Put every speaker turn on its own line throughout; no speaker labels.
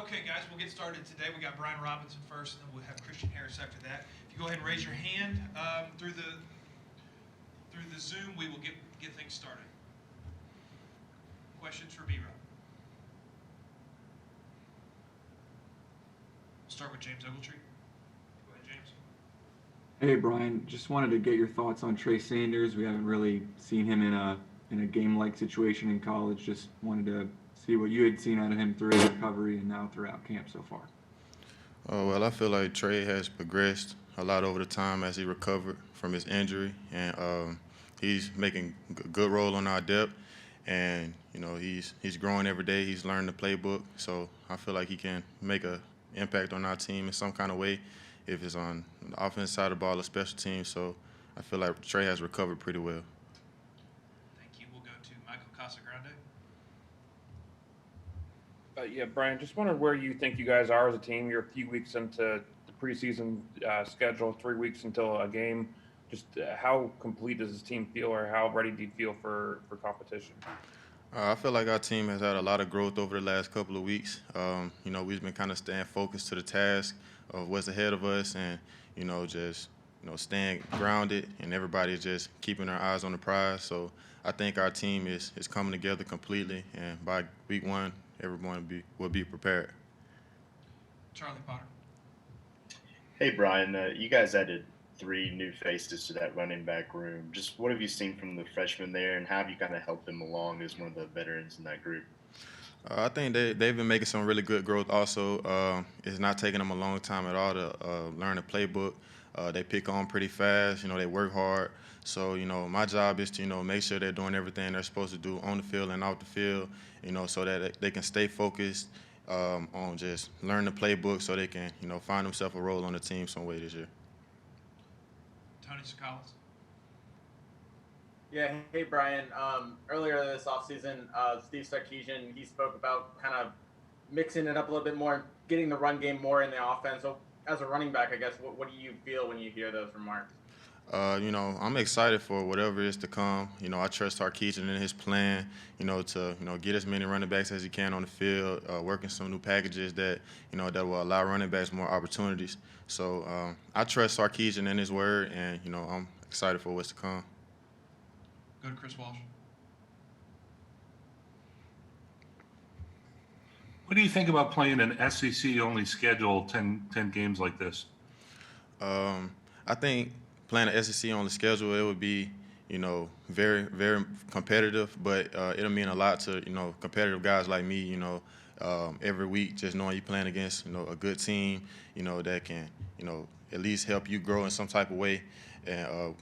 Okay, guys, we'll get started today. We got Brian Robinson first, and then we'll have Christian Harris after that. If you go ahead and raise your hand through the Zoom, we will get things started. Questions for B-Rob? Start with James Ogletree. Go ahead, James.
Hey Brian, just wanted to get your thoughts on Trey Sanders. We haven't really seen him in a game-like situation in college. Just wanted to see what you had seen out of him through his recovery and now throughout camp so far.
Oh, well, I feel like Trey has progressed a lot over the time as he recovered from his injury, and he's making a good role on our depth. And he's growing every day. He's learning the playbook, so I feel like he can make an impact on our team in some kind of way, if it's on the offensive side of the ball or special teams. So I feel like Trey has recovered pretty well.
Thank you. We'll go to Michael Casagrande.
Yeah, Brian, just wondering where you think you guys are as a team. You're a few weeks into the preseason schedule, 3 weeks until a game. Just how complete does this team feel, or how ready do you feel for competition?
I feel like our team has had a lot of growth over the last couple of weeks. We've been kind of staying focused to the task of what's ahead of us, and just staying grounded, and everybody's just keeping their eyes on the prize. So I think our team is coming together completely, and by week one, everyone will be prepared.
Charlie Potter.
Hey, Brian, you guys added 3 new faces to that running back room. Just what have you seen from the freshmen there, and how have you kind of helped them along as one of the veterans in that group?
I think they've been making some really good growth also. It's not taking them a long time at all to learn the playbook. They pick on pretty fast. They work hard. So, my job is to, make sure they're doing everything they're supposed to do on the field and off the field, so that they can stay focused on just learn the playbook so they can, find themselves a role on the team some way this year.
Tony Sakalas.
Yeah, hey Brian. Earlier this offseason, Steve Sarkisian, he spoke about kind of mixing it up a little bit more, getting the run game more in the offense. So as a running back, I guess, what do you feel when you hear those remarks?
I'm excited for whatever is to come. I trust Sarkisian in his plan, to, get as many running backs as he can on the field, working some new packages that, that will allow running backs more opportunities. So I trust Sarkisian in his word, and, I'm excited for what's to come.
Go to Chris Walsh.
What do you think about playing an SEC-only schedule, 10 games like this?
I think playing an SEC on the schedule, it would be, very, very competitive, but it'll mean a lot to, competitive guys like me, every week, just knowing you're playing against, a good team, that can, at least help you grow in some type of way. And,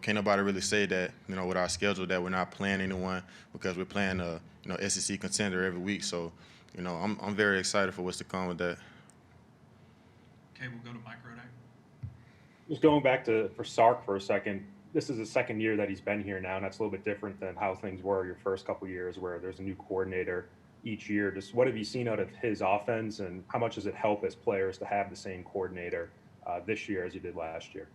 can't nobody really say that, with our schedule that we're not playing anyone, because we're playing a, SEC contender every week. So, I'm very excited for what's to come with that.
Okay, we'll go to Mike Rodak.
Just going back for Sark for a second, this is the second year that he's been here now, and that's a little bit different than how things were your first couple years, where there's a new coordinator each year. Just what have you seen out of his offense, and how much does it help as players to have the same coordinator this year as you did last year?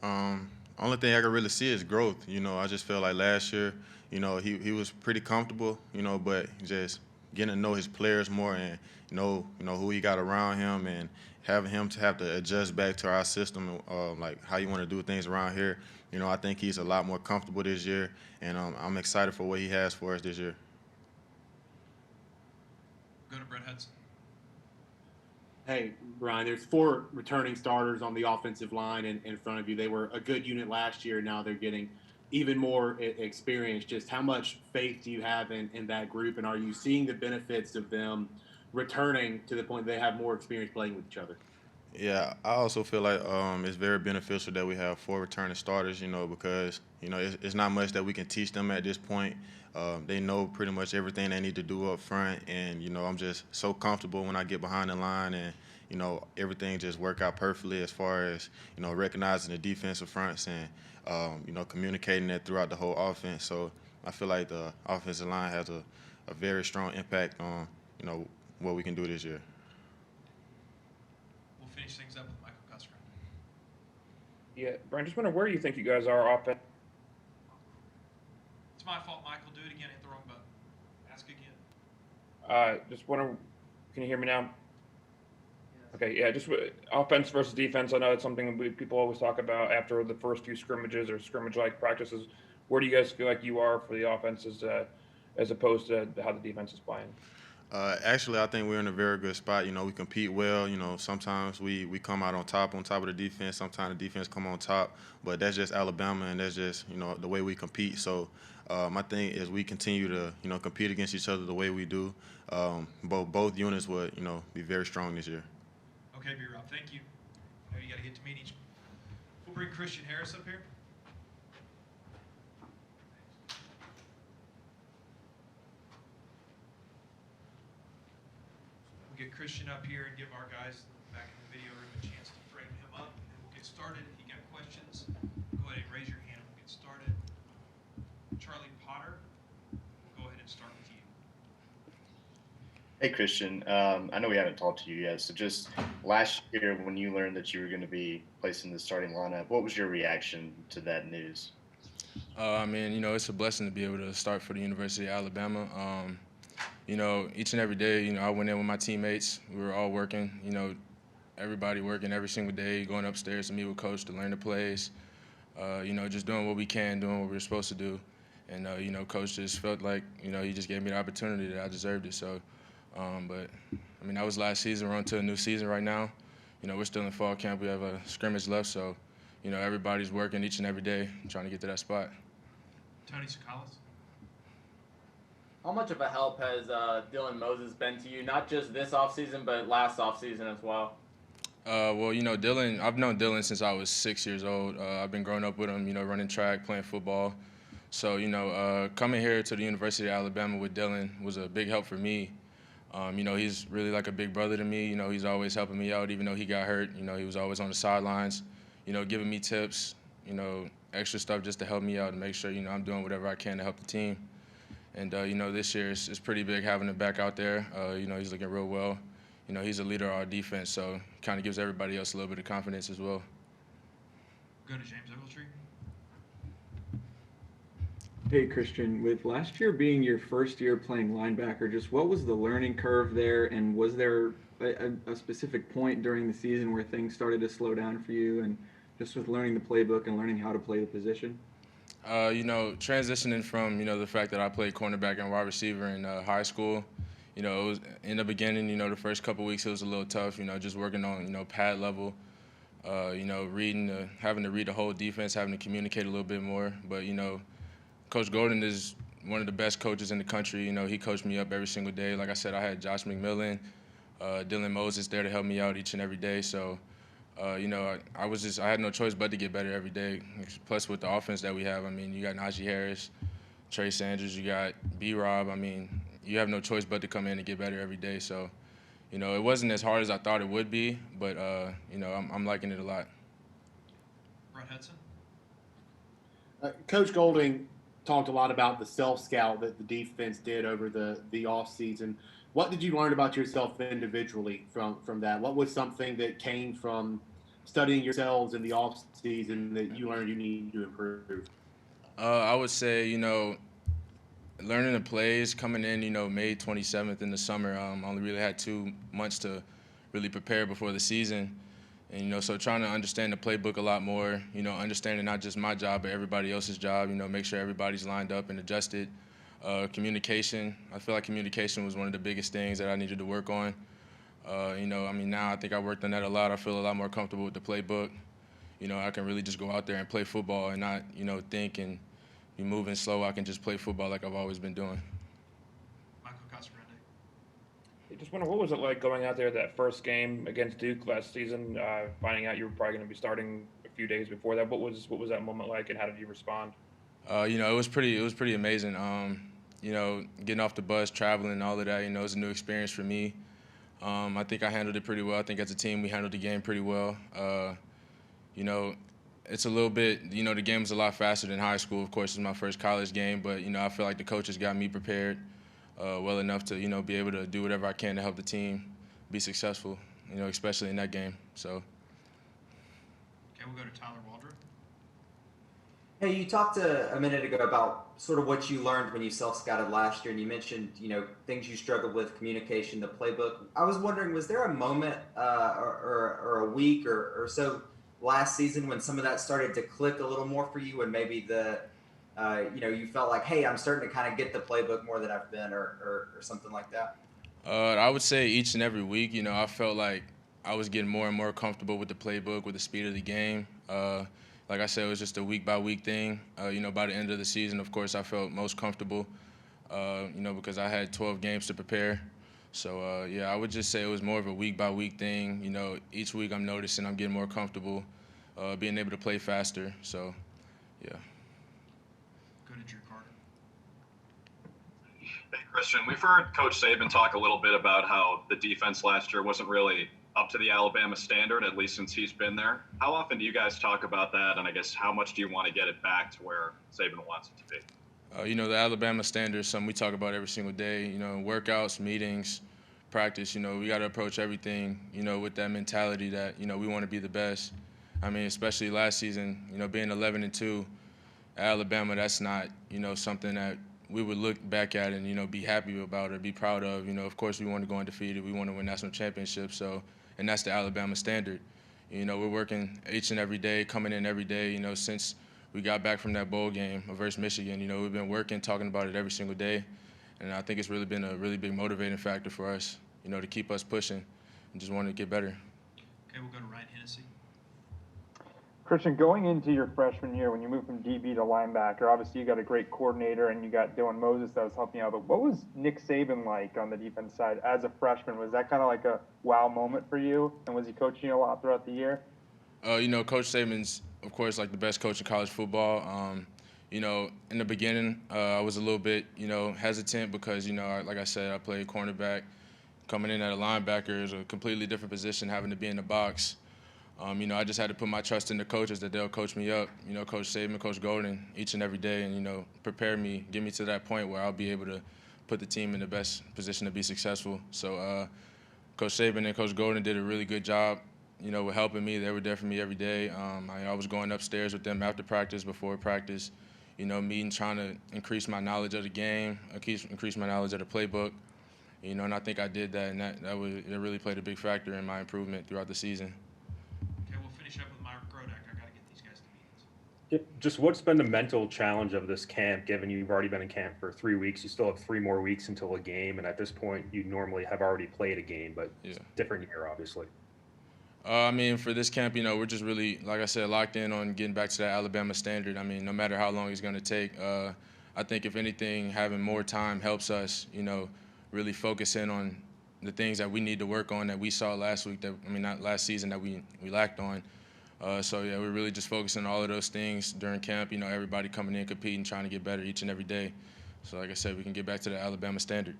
Only thing I can really see is growth. I just feel like last year, he was pretty comfortable, but just getting to know his players more and know who he got around him, and having him to have to adjust back to our system, like how you want to do things around here. I think he's a lot more comfortable this year, and I'm excited for what he has for us this year.
Go to Brett Hudson.
Hey, Brian, there's 4 returning starters on the offensive line in front of you. They were a good unit last year. Now they're getting even more experience. Just how much faith do you have in that group, and are you seeing the benefits of them returning to the point they have more experience playing with each other?
Yeah, I also feel like it's very beneficial that we have 4 returning starters, because, it's not much that we can teach them at this point. They know pretty much everything they need to do up front, and, I'm just so comfortable when I get behind the line, and, everything just work out perfectly as far as, recognizing the defensive fronts and, communicating that throughout the whole offense. So I feel like the offensive line has a very strong impact on, what we can do this year.
We'll finish things up with Michael Custer.
Yeah, Brian, just wondering where you think you guys are offense.
It's my fault, Michael. Do it again. Hit the wrong button. Ask again.
Just wondering, can you hear me now? Okay, yeah, just offense versus defense. I know it's something people always talk about after the first few scrimmages or scrimmage-like practices. Where do you guys feel like you are for the offenses as opposed to how the defense is playing?
Actually, I think we're in a very good spot. You know, we compete well. You know, sometimes we come out on top of the defense. Sometimes the defense come on top. But that's just Alabama, and that's just, you know, the way we compete. So my thing is we continue to, you know, compete against each other the way we do. Both units would, you know, be very strong this year.
Okay, B-Rob, thank you. I know you got to get to meetings. We'll bring Christian Harris up here. We'll get Christian up here and give our guys back in the video room a chance to frame him up, and we'll get started. If you got questions, go ahead and raise your hand. We'll get started. Charlie Potter, we'll go ahead and start with you.
Hey, Christian. I know we haven't talked to you yet, so just last year when you learned that you were going to be placed in the starting lineup, what was your reaction to that news?
I mean, you know, it's a blessing to be able to start for the University of Alabama. You know, each and every day, you know, I went in with my teammates. We were all working, you know, everybody working every single day, going upstairs to meet with coach to learn the plays, you know, just doing what we can, doing what we were supposed to do. And, you know, coach just felt like, you know, he just gave me the opportunity that I deserved it. So, but, I mean, that was last season. We're on to a new season right now. You know, we're still in fall camp. We have a scrimmage left. So, you know, everybody's working each and every day trying to get to that spot.
Tony Sakalas.
How much of a help has Dylan Moses been to you, not just this offseason, but last offseason as well?
Well, you know, Dylan, I've known Dylan since I was 6 years old. I've been growing up with him, you know, running track, playing football. So, you know, coming here to the University of Alabama with Dylan was a big help for me. You know, he's really like a big brother to me. You know, he's always helping me out, even though he got hurt. You know, he was always on the sidelines, you know, giving me tips, you know, extra stuff just to help me out and make sure, you know, I'm doing whatever I can to help the team. And, you know, this year it's pretty big having him back out there. You know, he's looking real well. You know, he's a leader of our defense, so kind of gives everybody else a little bit of confidence as well.
Go to James Ogletree.
Hey, Christian, with last year being your first year playing linebacker, just what was the learning curve there, and was there a specific point during the season where things started to slow down for you, and just with learning the playbook and learning how to play the position?
You know, transitioning from, you know, the fact that I played cornerback and wide receiver in high school, you know, it was in the beginning, you know, the first couple of weeks it was a little tough, you know, just working on, you know, pad level, you know, having to read the whole defense, having to communicate a little bit more. But, you know, Coach Golden is one of the best coaches in the country. You know, he coached me up every single day. Like I said, I had Josh McMillan, Dylan Moses there to help me out each and every day. So, you know, I had no choice but to get better every day. Plus, with the offense that we have, I mean, you got Najee Harris, Trey Sanders, you got B-Rob. I mean, you have no choice but to come in and get better every day. So, you know, it wasn't as hard as I thought it would be, but, you know, I'm liking it a lot.
Brett Hudson.
Coach Golding talked a lot about the self-scout that the defense did over the off-season. What did you learn about yourself individually from that? What was something that came from studying yourselves in the off-season that you learned you need to improve?
I would say, you know, learning the plays, coming in, you know, May 27th in the summer, only really had 2 months to really prepare before the season. And, you know, so trying to understand the playbook a lot more, you know, understanding not just my job, but everybody else's job, you know, make sure everybody's lined up and adjusted. Communication, I feel like communication was one of the biggest things that I needed to work on. You know, I mean, now I think I worked on that a lot. I feel a lot more comfortable with the playbook. You know, I can really just go out there and play football and not, you know, think and be moving slow. I can just play football like I've always been doing.
Michael Casarende.
I just wonder, what was it like going out there that first game against Duke last season, finding out you were probably going to be starting a few days before that? What was that moment like, and how did you respond?
You know, it was pretty amazing. You know, getting off the bus, traveling, and all of that, you know, it was a new experience for me. I think I handled it pretty well. I think as a team we handled the game pretty well. You know, it's a little bit, you know, the game was a lot faster than high school. Of course, it's my first college game, but, you know, I feel like the coaches got me prepared well enough to, you know, be able to do whatever I can to help the team be successful, you know, especially in that game. So.
Okay, we'll go to Tyler Waldron.
Hey, you talked a minute ago about sort of what you learned when you self-scouted last year, and you mentioned, things you struggled with, communication, the playbook. I was wondering, was there a moment or a week or so last season when some of that started to click a little more for you, and maybe you felt like, hey, I'm starting to kind of get the playbook more than I've been, or something like that?
I would say each and every week, I felt like I was getting more and more comfortable with the playbook, with the speed of the game. Like I said, it was just a week-by-week thing. By the end of the season, of course, I felt most comfortable, because I had 12 games to prepare. So, I would just say it was more of a week-by-week thing. Each week I'm noticing I'm getting more comfortable, being able to play faster. So, yeah.
Go to Drew Carter.
Hey, Christian, we've heard Coach Saban talk a little bit about how the defense last year wasn't really up to the Alabama standard, at least since he's been there. How often do you guys talk about that, and I guess how much do you want to get it back to where Saban wants it to be?
The Alabama standard is something we talk about every single day. Workouts, meetings, practice. We got to approach everything, with that mentality that, we want to be the best. I mean, especially last season, being 11-2 at Alabama, that's not, something that we would look back at and, be happy about or be proud of. Of course, we want to go undefeated. We want to win national championships. And that's the Alabama standard. We're working each and every day, coming in every day, since we got back from that bowl game versus Michigan. We've been working, talking about it every single day. And I think it's really been a really big motivating factor for us, to keep us pushing and just want to get better.
Okay, we'll go to Ryan Hennessey.
Christian, going into your freshman year, when you moved from DB to linebacker, obviously you got a great coordinator and you got Dylan Moses that was helping you out. But what was Nick Saban like on the defense side as a freshman? Was that kind of like a wow moment for you? And was he coaching you a lot throughout the year?
Coach Saban's, of course, like the best coach in college football. In the beginning, I was a little bit, hesitant because, like I said, I played cornerback. Coming in at a linebacker is a completely different position, having to be in the box. I just had to put my trust in the coaches that they'll coach me up, Coach Saban, Coach Golden, each and every day, and, prepare me, get me to that point where I'll be able to put the team in the best position to be successful. So Coach Saban and Coach Golden did a really good job, with helping me. They were there for me every day. I was going upstairs with them after practice, before practice, meeting, trying to increase my knowledge of the game, increase my knowledge of the playbook, and I think I did that, and that really played a big factor in my improvement throughout the season.
Up with Myron Grodak. I got to get these guys to meetings.
Just what's been the mental challenge of this camp, given you've already been in camp for 3 weeks? You still have 3 more weeks until a game, and at this point, you normally have already played a game, but it's a different year, obviously.
For this camp, we're just really, like I said, locked in on getting back to that Alabama standard. No matter how long it's going to take, I think if anything, having more time helps us, really focus in on the things that we need to work on that we saw last week, not last season, that we lacked on. We're really just focusing on all of those things during camp. Everybody coming in, competing, trying to get better each and every day. So like I said, we can get back to the Alabama standard.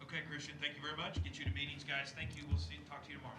Okay, Christian, thank you very much. Get you to meetings, guys. Thank you. We'll talk to you tomorrow.